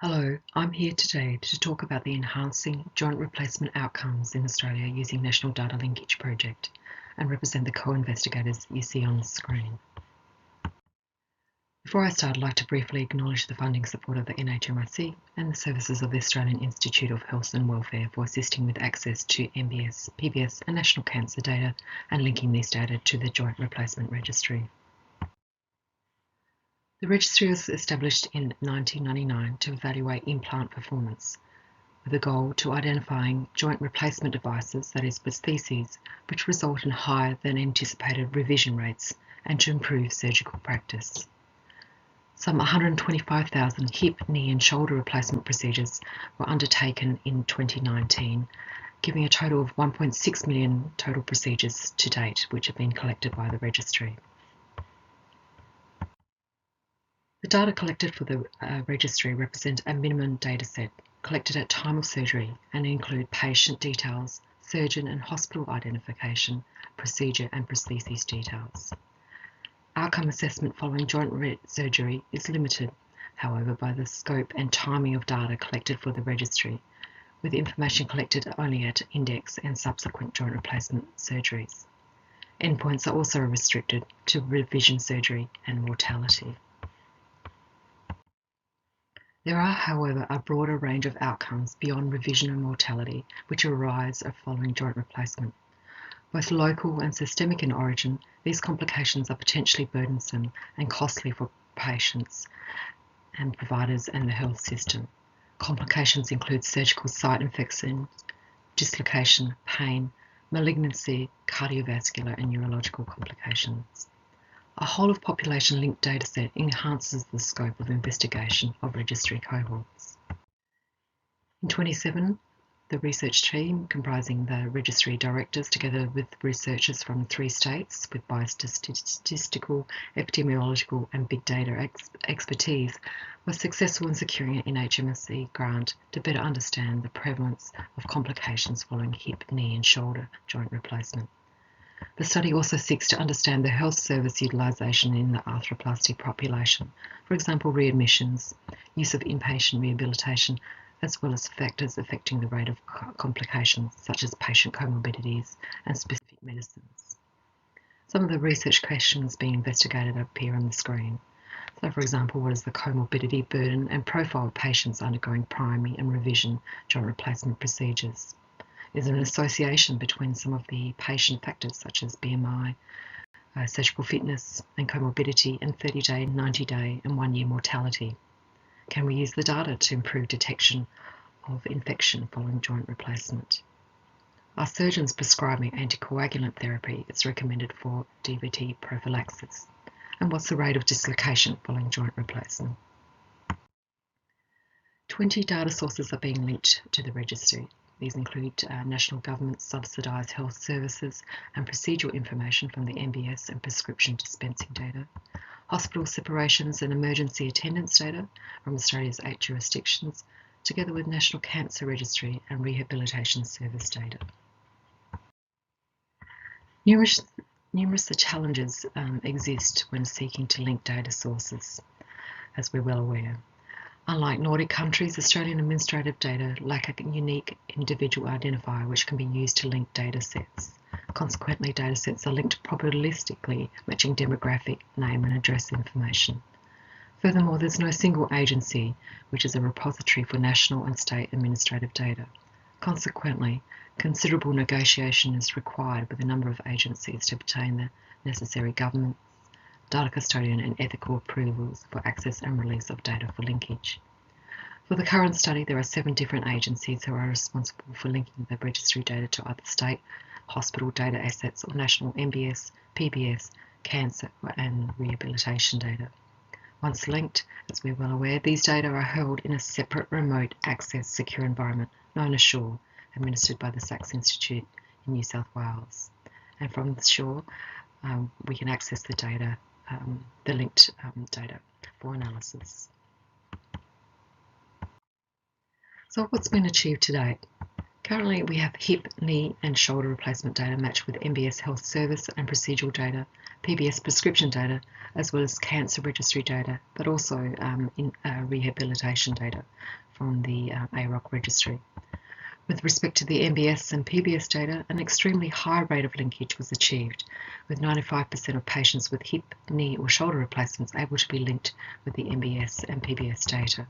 Hello, I'm here today to talk about the Enhancing Joint Replacement Outcomes in Australia using National Data Linkage project and represent the co-investigators you see on the screen. Before I start, I'd like to briefly acknowledge the funding support of the NHMRC and the services of the Australian Institute of Health and Welfare for assisting with access to MBS, PBS and national cancer data and linking these data to the Joint Replacement Registry. The registry was established in 1999 to evaluate implant performance, with a goal to identifying joint replacement devices, that is prostheses, which result in higher than anticipated revision rates and to improve surgical practice. Some 125,000 hip, knee and shoulder replacement procedures were undertaken in 2019, giving a total of 1.6 million total procedures to date, which have been collected by the registry. The data collected for the registry represent a minimum data set collected at time of surgery and include patient details, surgeon and hospital identification, procedure and prosthesis details. Outcome assessment following joint surgery is limited, however, by the scope and timing of data collected for the registry, with information collected only at index and subsequent joint replacement surgeries. Endpoints are also restricted to revision surgery and mortality. There are, however, a broader range of outcomes beyond revision and mortality which arise following joint replacement. Both local and systemic in origin, these complications are potentially burdensome and costly for patients and providers and the health system. Complications include surgical site infection, dislocation, pain, malignancy, cardiovascular and neurological complications. A whole-of-population linked dataset enhances the scope of investigation of registry cohorts. In 2017, the research team, comprising the registry directors together with researchers from 3 states with biostatistical, epidemiological and big data expertise, was successful in securing an NHMRC grant to better understand the prevalence of complications following hip, knee and shoulder joint replacement. The study also seeks to understand the health service utilisation in the arthroplasty population, for example readmissions, use of inpatient rehabilitation, as well as factors affecting the rate of complications such as patient comorbidities and specific medicines. Some of the research questions being investigated appear on the screen. So, for example, what is the comorbidity burden and profile of patients undergoing primary and revision joint replacement procedures? Is there an association between some of the patient factors such as BMI, surgical fitness and comorbidity and 30-day, 90-day and 1-year mortality? Can we use the data to improve detection of infection following joint replacement? Are surgeons prescribing anticoagulant therapy is recommended for DVT prophylaxis? And what's the rate of dislocation following joint replacement? 20 data sources are being linked to the registry. These include national government subsidised health services and procedural information from the MBS and prescription dispensing data, hospital separations and emergency attendance data from Australia's 8 jurisdictions, together with National Cancer Registry and Rehabilitation Service data. Numerous challenges exist when seeking to link data sources, as we're well aware. Unlike Nordic countries, Australian administrative data lack a unique individual identifier which can be used to link data sets. Consequently, data sets are linked probabilistically, matching demographic, name and address information. Furthermore, there's no single agency which is a repository for national and state administrative data. Consequently, considerable negotiation is required with a number of agencies to obtain the necessary governance, data custodian and ethical approvals for access and release of data for linkage. For the current study, there are 7 different agencies who are responsible for linking the registry data to either state, hospital data assets or national MBS, PBS, cancer and rehabilitation data. Once linked, as we're well aware, these data are held in a separate remote access secure environment known as SHORE, administered by the Sachs Institute in New South Wales. And from the SHORE, we can access the data, the linked data for analysis. So what's been achieved to date? Currently, we have hip, knee and shoulder replacement data matched with MBS health service and procedural data, PBS prescription data, as well as cancer registry data, but also rehabilitation data from the AROC registry. With respect to the MBS and PBS data, an extremely high rate of linkage was achieved, with 95% of patients with hip, knee or shoulder replacements able to be linked with the MBS and PBS data.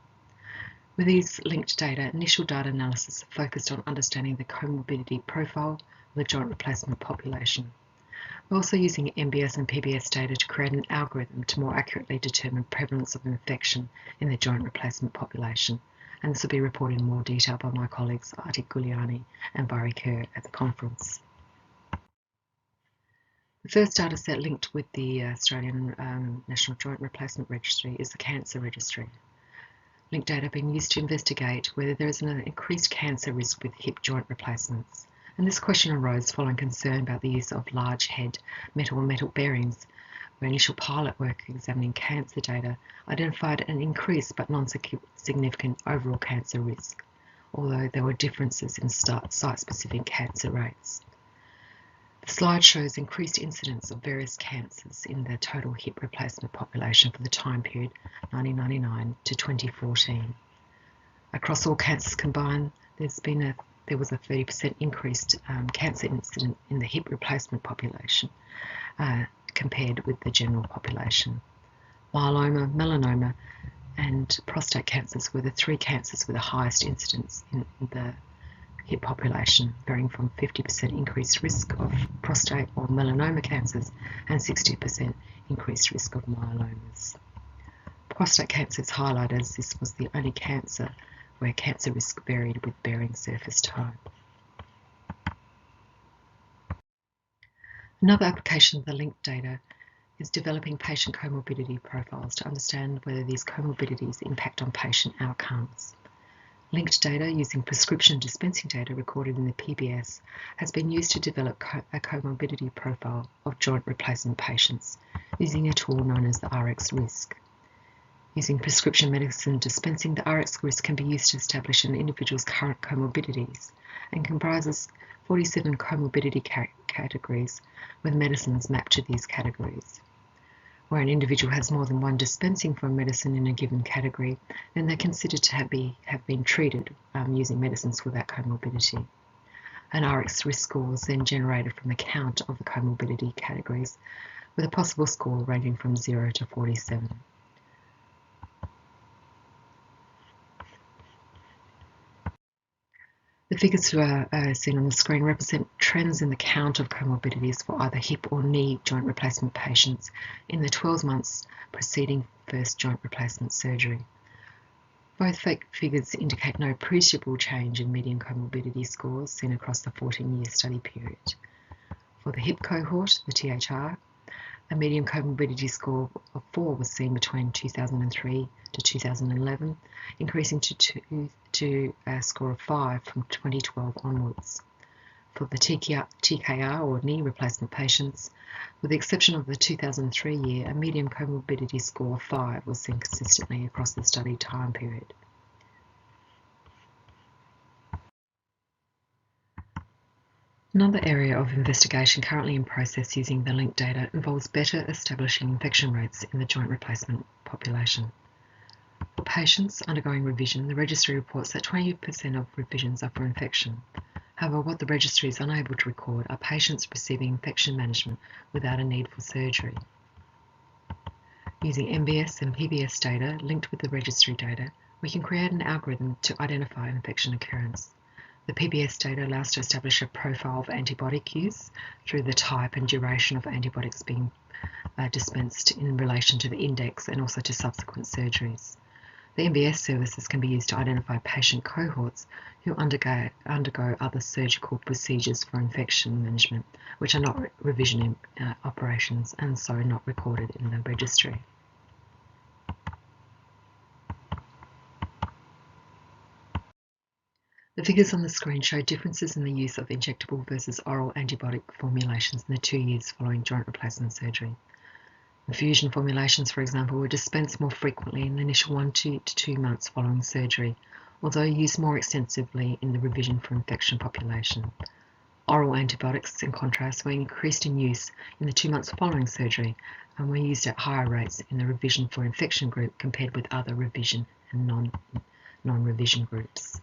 With these linked data, initial data analysis focused on understanding the comorbidity profile of the joint replacement population. We're also using MBS and PBS data to create an algorithm to more accurately determine prevalence of infection in the joint replacement population, and this will be reported in more detail by my colleagues Artie Guliani and Barry Kerr at the conference. The first data set linked with the Australian National Joint Replacement Registry is the Cancer Registry. Linked data have been used to investigate whether there is an increased cancer risk with hip joint replacements. And this question arose following concern about the use of large head metal and metal bearings, where initial pilot work examining cancer data identified an increased but non-significant overall cancer risk, although there were differences in site-specific cancer rates. The slide shows increased incidence of various cancers in the total hip replacement population for the time period 1999 to 2014. Across all cancers combined, there was a 30% increased cancer incidence in the hip replacement population compared with the general population. Myeloma, melanoma, and prostate cancers were the three cancers with the highest incidence in the hip population, varying from 50% increased risk of prostate or melanoma cancers and 60% increased risk of myelomas. Prostate cancer is highlighted as this was the only cancer where cancer risk varied with bearing surface time. Another application of the linked data is developing patient comorbidity profiles to understand whether these comorbidities impact on patient outcomes. Linked data using prescription dispensing data recorded in the PBS has been used to develop a comorbidity profile of joint replacement patients using a tool known as the RX risk. Using prescription medicine dispensing, the RX risk can be used to establish an individual's current comorbidities and comprises 47 comorbidity categories with medicines mapped to these categories. Where an individual has more than one dispensing for a medicine in a given category, then they're considered to have been treated using medicines for that comorbidity. An RX risk score is then generated from a count of the comorbidity categories, with a possible score ranging from 0 to 47. The figures seen on the screen represent trends in the count of comorbidities for either hip or knee joint replacement patients in the 12 months preceding first joint replacement surgery. Both figures indicate no appreciable change in median comorbidity scores seen across the 14-year study period. For the hip cohort, the THR, a median comorbidity score of 4 was seen between 2003 to 2011, increasing to a score of 5 from 2012 onwards. For the TKR or knee replacement patients, with the exception of the 2003 year, a median comorbidity score of 5 was seen consistently across the study time period. Another area of investigation currently in process using the linked data involves better establishing infection rates in the joint replacement population. For patients undergoing revision, the registry reports that 20% of revisions are for infection. However, what the registry is unable to record are patients receiving infection management without a need for surgery. Using MBS and PBS data linked with the registry data, we can create an algorithm to identify infection occurrence. The PBS data allows to establish a profile of antibiotic use through the type and duration of antibiotics being dispensed in relation to the index and also to subsequent surgeries. The MBS services can be used to identify patient cohorts who undergo other surgical procedures for infection management, which are not revision operations and so not recorded in the registry. The figures on the screen show differences in the use of injectable versus oral antibiotic formulations in the 2 years following joint replacement surgery. Infusion formulations, for example, were dispensed more frequently in the initial 1 to 2 months following surgery, although used more extensively in the revision for infection population. Oral antibiotics, in contrast, were increased in use in the 2 months following surgery and were used at higher rates in the revision for infection group compared with other revision and non-revision groups.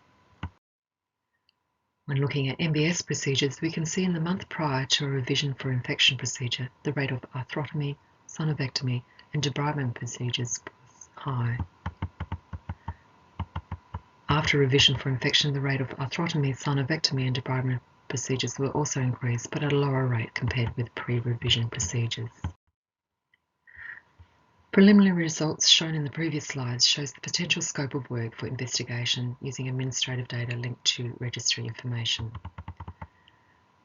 When looking at MBS procedures, we can see in the month prior to a revision for infection procedure, the rate of arthrotomy, synovectomy, and debridement procedures was high. After revision for infection, the rate of arthrotomy, synovectomy, and debridement procedures were also increased, but at a lower rate compared with pre-revision procedures. Preliminary results shown in the previous slides shows the potential scope of work for investigation using administrative data linked to registry information.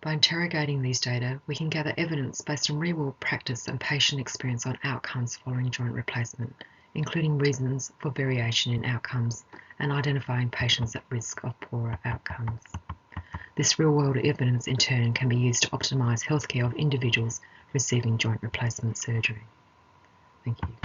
By interrogating these data, we can gather evidence based on real-world practice and patient experience on outcomes following joint replacement, including reasons for variation in outcomes and identifying patients at risk of poorer outcomes. This real-world evidence, in turn, can be used to optimise healthcare of individuals receiving joint replacement surgery. Thank you.